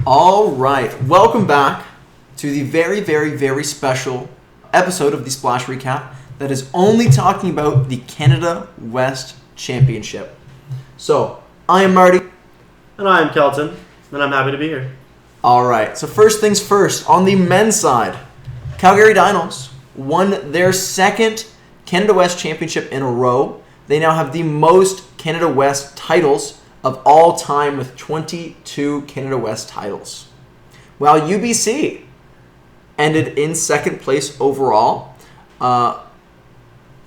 All right, welcome back to the very, very, very special episode of the Splash Recap that is only talking about the Canada West Championship. So, I am Marty. And I am Kelton, and I'm happy to be here. All right, so first things first, on the men's side, Calgary Dinos won their second Canada West Championship in a row. They now have the most Canada West titles of all time with 22 Canada West titles. While UBC ended in second place overall,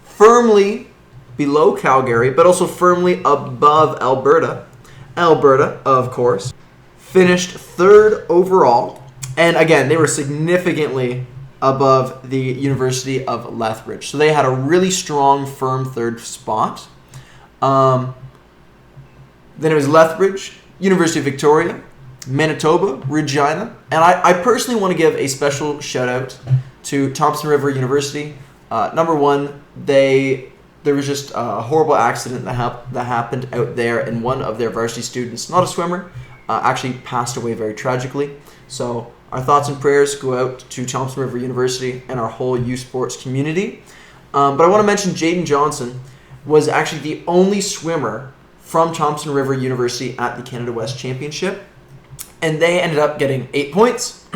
firmly below Calgary, but also firmly above Alberta. Alberta, of course, finished third overall. And again, they were significantly above the University of Lethbridge. So they had a really strong, firm third spot. Then it was Lethbridge, University of Victoria, Manitoba, Regina. And I personally want to give a special shout out to Thompson River University. Number one, there was just a horrible accident that happened out there, and one of their varsity students, not a swimmer, actually passed away very tragically. So our thoughts and prayers go out to Thompson River University and our whole U Sports community. But I want to mention Jaden Johnson was actually the only swimmer from Thompson River University at the Canada West Championship. And they ended up getting 8 points,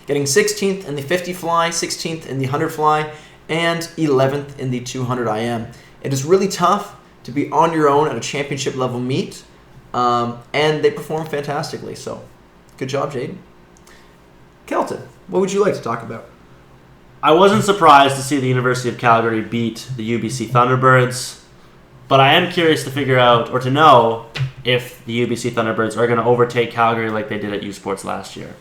getting 16th in the 50 fly, 16th in the 100 fly, and 11th in the 200 IM. It is really tough to be on your own at a championship level meet, and they performed fantastically. So, good job, Jaden. Kelton, what would you like to talk about? I wasn't surprised to see the University of Calgary beat the UBC Thunderbirds, but I am curious to figure out, or to know, if the UBC Thunderbirds are going to overtake Calgary like they did at U Sports last year.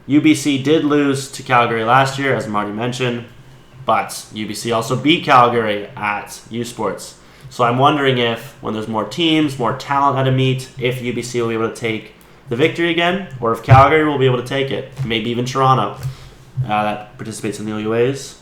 UBC did lose to Calgary last year, as Marty mentioned, but UBC also beat Calgary at U Sports. So I'm wondering if, when there's more teams, more talent at a meet, if UBC will be able to take the victory again, or if Calgary will be able to take it. Maybe even Toronto that participates in the OUAs.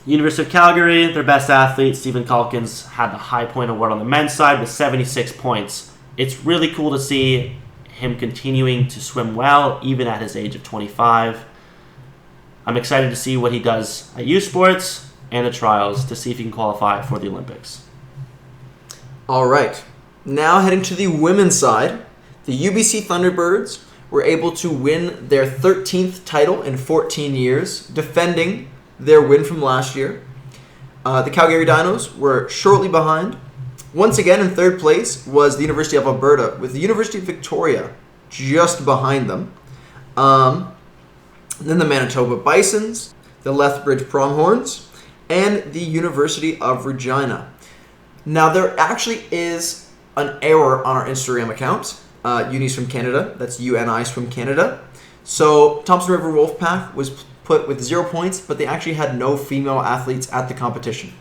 University of Calgary, their best athlete, Stephen Calkins, had the high point award on the men's side with 76 points. It's really cool to see him continuing to swim well, even at his age of 25. I'm excited to see what he does at U Sports and the trials to see if he can qualify for the Olympics. All right. Now heading to the women's side, the UBC Thunderbirds were able to win their 13th title in 14 years, defending their win from last year. The Calgary Dinos were shortly behind. Once again, in third place was the University of Alberta, with the University of Victoria just behind them. Then the Manitoba Bisons, the Lethbridge Pronghorns, and the University of Regina. Now, there actually is an error on our Instagram account, Unis from Canada. That's UNIs from Canada. So Thompson River Wolfpack was put with 0 points, but they actually had no female athletes at the competition.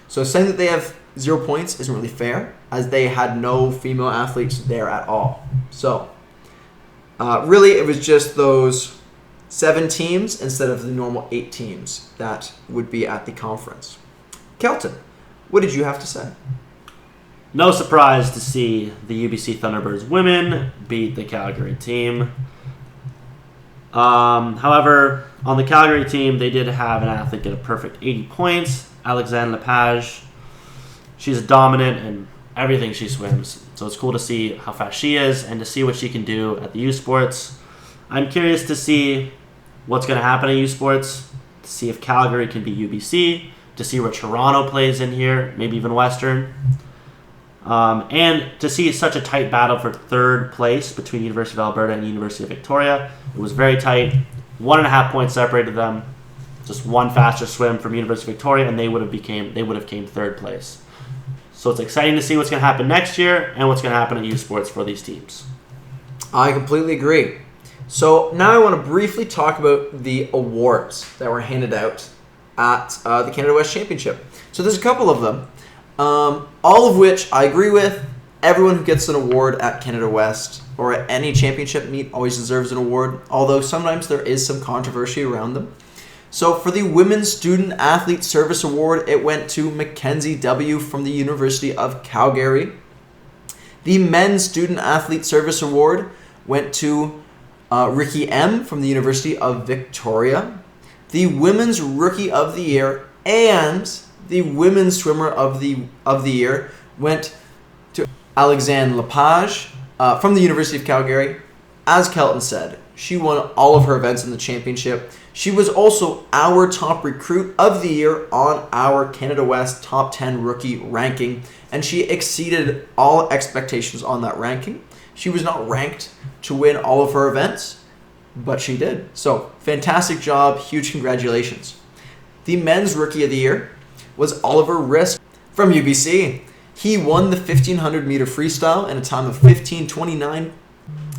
So saying that they have 0 points isn't really fair, as they had no female athletes there at all. So really it was just those 7 teams instead of the normal 8 teams that would be at the conference. Kelton, what did you have to say? No surprise to see the UBC Thunderbirds women beat the Calgary team. However, on the Calgary team, they did have an athlete get a perfect 80 points, Alexandre Lepage. She's dominant in everything she swims, so it's cool to see how fast she is and to see what she can do at the U Sports. I'm curious to see what's going to happen at U Sports, to see if Calgary can beat UBC, to see where Toronto plays in here, maybe even Western. And to see such a tight battle for third place between University of Alberta and University of Victoria. It was very tight. 1.5 points separated them. Just one faster swim from University of Victoria, and they would have came third place. So it's exciting to see what's going to happen next year and what's going to happen at U Sports for these teams. I completely agree. So now I want to briefly talk about the awards that were handed out at the Canada West Championship. So there's a couple of them. All of which I agree with. Everyone who gets an award at Canada West or at any championship meet always deserves an award, although sometimes there is some controversy around them. So for the Women's Student Athlete Service Award, it went to Mackenzie W. from the University of Calgary. The Men's Student Athlete Service Award went to Ricky M. from the University of Victoria. The Women's Rookie of the Year and the Women's Swimmer of the Year went to Alexandre Lepage from the University of Calgary. As Kelton said, she won all of her events in the championship. She was also our top recruit of the year on our Canada West top 10 rookie ranking, and she exceeded all expectations on that ranking. She was not ranked to win all of her events, but she did. So, fantastic job. Huge congratulations. The men's rookie of the year was Oliver Risk from UBC. He won the 1500 meter freestyle in a time of 15:29.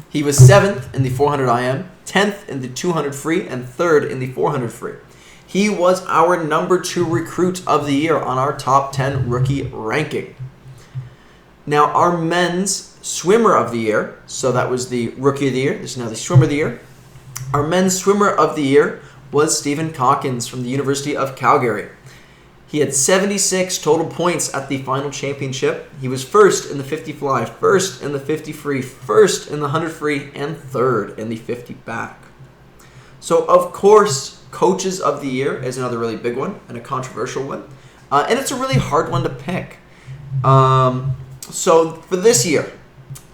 He was 7th in the 400 IM, 10th in the 200 free, and 3rd in the 400 free. He was our number 2 recruit of the year on our top 10 rookie ranking. Now, our men's swimmer of the year, so that was the rookie of the year, this is now the swimmer of the year. Our men's swimmer of the year was Stephen Calkins from the University of Calgary. He had 76 total points at the final championship. He was 1st in the 50 fly, 1st in the 50 free, 1st in the 100 free, and 3rd in the 50 back. So, of course, Coaches of the Year is another really big one and a controversial one. And it's a really hard one to pick. So, for this year,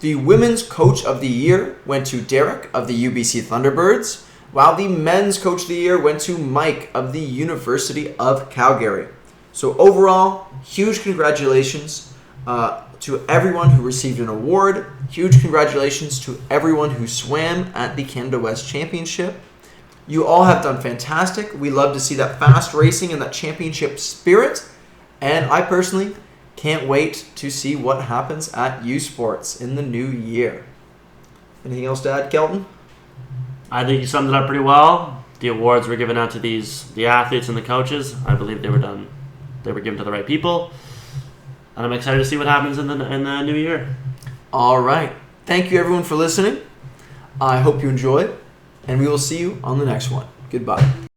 the Women's Coach of the Year went to Derek of the UBC Thunderbirds, while the Men's Coach of the Year went to Mike of the University of Calgary. So overall, huge congratulations to everyone who received an award. Huge congratulations to everyone who swam at the Canada West Championship. You all have done fantastic. We love to see that fast racing and that championship spirit. And I personally can't wait to see what happens at U Sports in the new year. Anything else to add, Kelton? I think you summed it up pretty well. The awards were given out to the athletes and the coaches. I believe they were done. They were given to the right people, and I'm excited to see what happens in the new year. All right. Thank you, everyone, for listening. I hope you enjoyed, and we will see you on the next one. Goodbye.